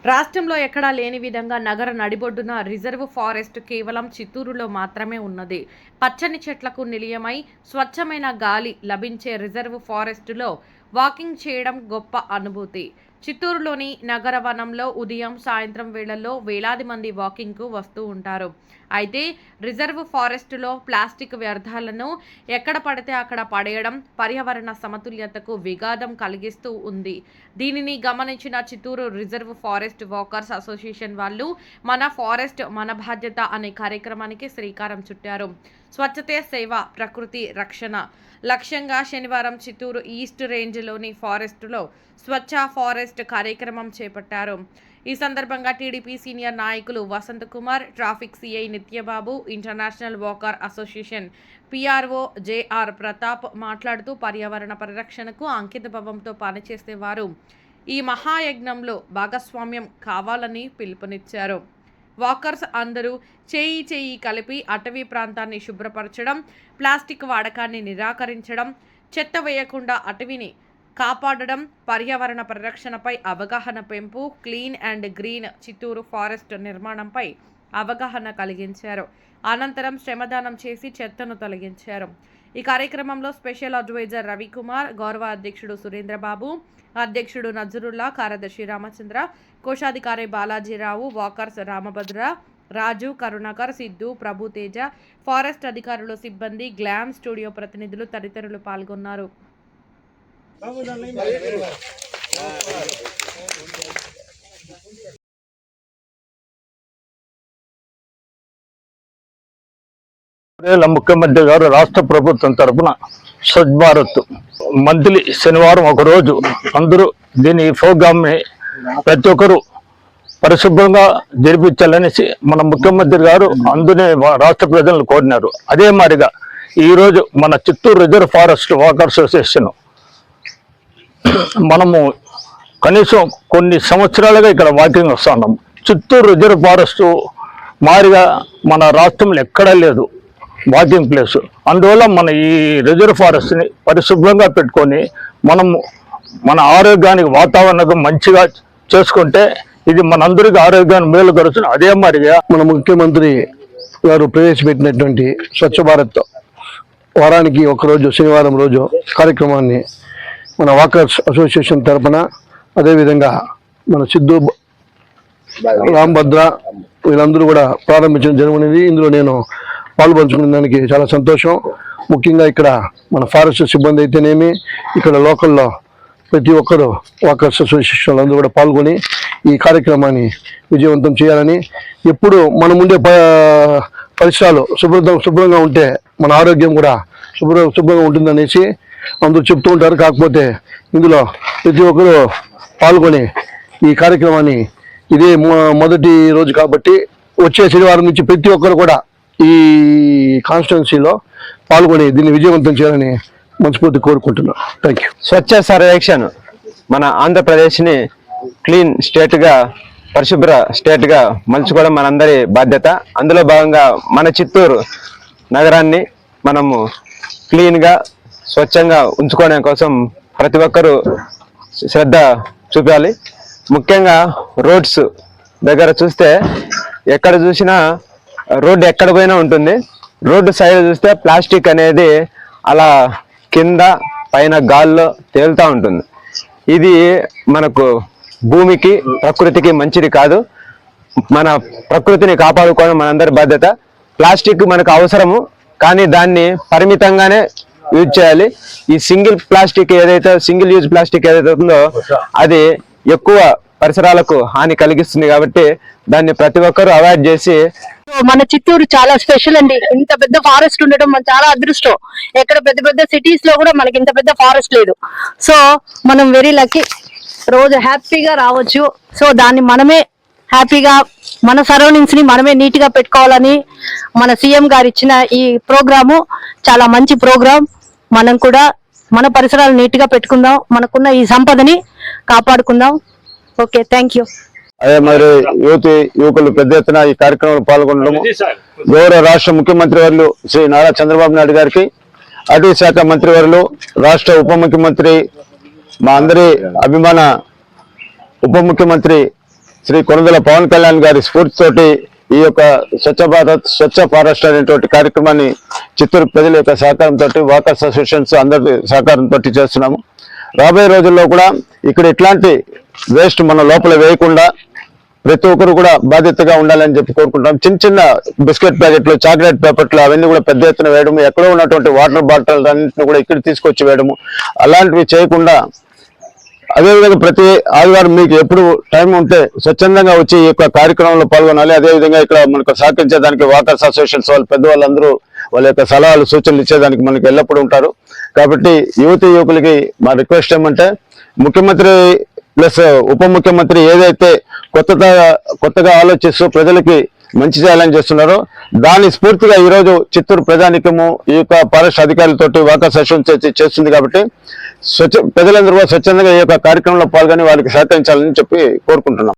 రాష్ట్రంలో ఎక్కడా లేని విధంగా నగర నడిబొడ్డున రిజర్వ్ ఫారెస్ట్ కేవలం చిత్తూరులో మాత్రమే ఉన్నది. పచ్చని చెట్లకు నిలయమై స్వచ్ఛమైన గాలి లభించే రిజర్వ్ ఫారెస్టులో వాకింగ్ చేయడం గొప్ప అనుభూతి. చిత్తూరులోని నగర వనంలో ఉదయం సాయంత్రం వేళల్లో వేలాది మంది వాకింగ్కు వస్తూ ఉంటారు. అయితే రిజర్వ్ ఫారెస్టులో ప్లాస్టిక్ వ్యర్థాలను ఎక్కడ పడితే అక్కడ పడేయడం పర్యావరణ సమతుల్యతకు విఘాతం కలిగిస్తూ ఉంది. దీనిని గమనించిన Chittoor reserve forest walkers association వాళ్ళు మన ఫారెస్ట్ మన బాధ్యత అనే కార్యక్రమానికి శ్రీకారం చుట్టారు. స్వచ్ఛతే సేవ ప్రకృతి రక్షణ లక్ష్యంగా శనివారం చిత్తూరు ఈస్ట్ రేంజ్లోని ఫారెస్టులో స్వచ్ఛ ఫారెస్ట్ కార్యక్రమం చేపట్టారు. ఈ సందర్భంగా టీడీపీ సీనియర్ నాయకులు Vasant Kumar, traffic CI Nityababu, international walker association PRO JR Pratap మాట్లాడుతూ పర్యావరణ పరిరక్షణకు అంకితభావంతో పనిచేసేవారు ఈ మహాయజ్ఞంలో భాగస్వామ్యం కావాలని పిలుపునిచ్చారు. వాకర్స్ అందరూ చేయి కలిపి అటవీ ప్రాంతాన్ని శుభ్రపరచడం, ప్లాస్టిక్ వాడకాన్ని నిరాకరించడం, చెత్త వేయకుండా అటవీని కాపాడడం, పర్యావరణ పరిరక్షణపై అవగాహన పెంపు, clean and green Chittoor forest నిర్మాణంపై అవగాహన కలిగించారు. అనంతరం శ్రమదానం చేసి చెత్తను తొలగించారు. ఈ కార్యక్రమంలో స్పెషల్ అడ్వైజర్ రవికుమార్, గౌరవ అధ్యక్షుడు సురేంద్రబాబు, అధ్యక్షుడు నజరుల్లా, కార్యదర్శి రామచంద్ర, కోశాధికారి బాలాజీరావు, వాకర్స్ రామభద్ర, రాజు, కరుణాకర్, సిద్ధు, ప్రభుతేజ, ఫారెస్ట్ అధికారులు, సిబ్బంది, గ్లామ్ స్టూడియో ప్రతినిధులు తదితరులు పాల్గొన్నారు. ముఖ్యమంత్రి గారు రాష్ట్ర ప్రభుత్వం తరఫున స్వచ్ఛ భారత్ మంత్లీ శనివారం ఒకరోజు అందరూ దీని ప్రోగ్రామ్ని ప్రతి ఒక్కరూ పరిశుభ్రంగా జరిపించాలనేసి మన ముఖ్యమంత్రి గారు అందునే రాష్ట్ర ప్రజలను కోరినారు. అదే మాదిరిగా ఈరోజు మన Chittoor reserve forest walker association మనము కనీసం కొన్ని సంవత్సరాలుగా ఇక్కడ వాకింగ్ వస్తున్నాం. చిత్తూరు రిజర్వ్ ఫారెస్ట్ మాదిరిగా మన రాష్ట్రంలో ఎక్కడా లేదు వాకింగ్ ప్లేస్. అందువల్ల మన ఈ రిజర్వ్ ఫారెస్ట్ని పరిశుభ్రంగా పెట్టుకొని మనము మన ఆరోగ్యానికి వాతావరణం మంచిగా చేసుకుంటే ఇది మనందరికీ ఆరోగ్యాన్ని మేలు కలుగుతుంది. అదే మాదిరిగా మన ముఖ్యమంత్రి గారు ప్రవేశపెట్టినటువంటి స్వచ్ఛ భారత్ వారానికి ఒకరోజు శనివారం రోజు కార్యక్రమాన్ని మన వాకర్స్ అసోసియేషన్ తరఫున, అదేవిధంగా మన సిద్ధు, రామభద్ర వీళ్ళందరూ కూడా ప్రారంభించడం జరిగినది. ఇందులో నేను పాల్పంచుకునే దానికి చాలా సంతోషం. ముఖ్యంగా ఇక్కడ మన ఫారెస్ట్ సిబ్బంది అయితేనేమి, ఇక్కడ లోకల్లో ప్రతి ఒక్కరు వాకర్స్ అసోసియేషన్ అందరూ కూడా పాల్గొని ఈ కార్యక్రమాన్ని విజయవంతం చేయాలని, ఎప్పుడు మనం ఉండే పరిసరాలు శుభ్రంగా ఉంటే మన ఆరోగ్యం కూడా శుభ్రంగా ఉంటుందనేసి అందరూ చెప్తూ ఉంటారు. కాకపోతే ఇందులో ప్రతి ఒక్కరు పాల్గొని ఈ కార్యక్రమాన్ని, ఇదే మొదటి రోజు కాబట్టి వచ్చే శనివారం నుంచి ప్రతి ఒక్కరు కూడా ఈ కాన్స్టిట్యున్సీలో పాల్గొని దీన్ని విజయవంతం చేయాలని మనస్ఫూర్తి కోరుకుంటున్నాను. Thank you. స్వచ్ఛ సర్వేక్షణ్ మన ఆంధ్రప్రదేశ్ని క్లీన్ స్టేట్గా, పరిశుభ్ర స్టేట్గా మలుచుకోవడం మనందరి బాధ్యత. అందులో భాగంగా మన చిత్తూరు నగరాన్ని మనము క్లీన్గా, స్వచ్ఛంగా ఉంచుకోవడం కోసం ప్రతి ఒక్కరూ శ్రద్ధ చూపాలి. ముఖ్యంగా రోడ్స్ దగ్గర చూస్తే ఎక్కడ చూసినా రోడ్డు ఎక్కడ పోయినా ఉంటుంది. రోడ్డు సైడ్ చూస్తే ప్లాస్టిక్ అనేది అలా కింద పైన గాల్లో తేలుతూ ఉంటుంది. ఇది మనకు భూమికి, ప్రకృతికి మంచిది కాదు. మన ప్రకృతిని కాపాడుకోవడం మనందరి బాధ్యత. ప్లాస్టిక్ మనకు అవసరము, కానీ దాన్ని పరిమితంగానే యూజ్ చేయాలి. ఈ సింగిల్ యూజ్ ప్లాస్టిక్ ఏదైతే ఉందో అది ఎక్కువ పరిసరాలకు హాని కలిగిస్తుంది. కాబట్టి దాన్ని ప్రతి ఒక్కరూ అవాయిడ్ చేసి, మన చిత్తూరు చాలా స్పెషల్ అండి. ఇంత పెద్ద ఫారెస్ట్ ఉండడం మన చాలా అదృష్టం. ఎక్కడ పెద్ద పెద్ద సిటీస్ లో కూడా మనకి ఇంత పెద్ద ఫారెస్ట్ లేదు. సో మనం వెరీ లక్కీ, రోజు హ్యాపీగా రావచ్చు. సో దాన్ని మనమే హ్యాపీగా, మన సరౌండింగ్స్ ని మనమే నీట్ గా పెట్టుకోవాలని మన సీఎం గారు ఇచ్చిన ఈ ప్రోగ్రాము చాలా మంచి ప్రోగ్రాం. మనం కూడా మన పరిసరాలు నీట్ గా పెట్టుకుందాం, మనకున్న ఈ సంపదని కాపాడుకుందాం. Okay, thank you. అదే మరి యువకులు పెద్ద ఎత్తున ఈ కార్యక్రమంలో పాల్గొనడం గౌరవ రాష్ట్ర ముఖ్యమంత్రి వర్యులు శ్రీ నారా చంద్రబాబు నాయుడు గారికి, అటవీ శాఖ మంత్రి వర్యులు, రాష్ట్ర ఉప ముఖ్యమంత్రి, మా అందరి అభిమాన ఉప ముఖ్యమంత్రి శ్రీ కొణిదెల పవన్ కళ్యాణ్ గారి స్ఫూర్తితోటి ఈ యొక్క స్వచ్ఛ భారత్ స్వచ్ఛ ఫారెస్ట్ అనేటువంటి కార్యక్రమాన్ని చిత్తూరు ప్రజల యొక్క సహకారంతో వాకర్స్ అసోసియేషన్స్ అందరి సహకారంతో చేస్తున్నాము. రాబోయే రోజుల్లో కూడా ఇక్కడ ఇట్లాంటి వేస్ట్ మన లోపల వేయకుండా ప్రతి ఒక్కరు కూడా బాధ్యతగా ఉండాలని చెప్పి కోరుకుంటాం. చిన్న చిన్న బిస్కెట్ ప్యాకెట్లు, చాక్లెట్ పేపర్లు అవన్నీ కూడా పెద్ద ఎత్తున వేయడము, ఎక్కడో ఉన్నటువంటి వాటర్ బాటిల్ అన్నింటిని కూడా ఇక్కడ తీసుకొచ్చి వేయడము, అలాంటివి చేయకుండా అదేవిధంగా ప్రతి ఆదివారం మీకు ఎప్పుడు టైం ఉంటే స్వచ్ఛందంగా వచ్చి ఈ యొక్క కార్యక్రమంలో పాల్గొనాలి. అదేవిధంగా ఇక్కడ మనకు సహకరించేదానికి వాకర్స్ అసోసియేషన్స్ వాళ్ళు పెద్దవాళ్ళందరూ వాళ్ళ యొక్క సలహాలు సూచనలు ఇచ్చేదానికి మనకి ఎల్లప్పుడూ ఉంటారు. కాబట్టి యువతి యువకులకి మా రిక్వెస్ట్ ఏమంటే ముఖ్యమంత్రి ప్లస్ ఉప ముఖ్యమంత్రి ఏదైతే కొత్తగా ఆలోచిస్తూ ప్రజలకి మంచి చేయాలని చేస్తున్నారో దాని స్ఫూర్తిగా ఈరోజు చిత్తూరు ప్రజానికము ఈ యొక్క ఫారెస్ట్ అధికారులతోటి వాకర్స్ అసోసియేషన్ చేస్తుంది. కాబట్టి ప్రజలందరూ స్వచ్ఛందంగా ఈ యొక్క కార్యక్రమంలో పాల్గొని వారికి సహకరించాలని చెప్పి కోరుకుంటున్నాం.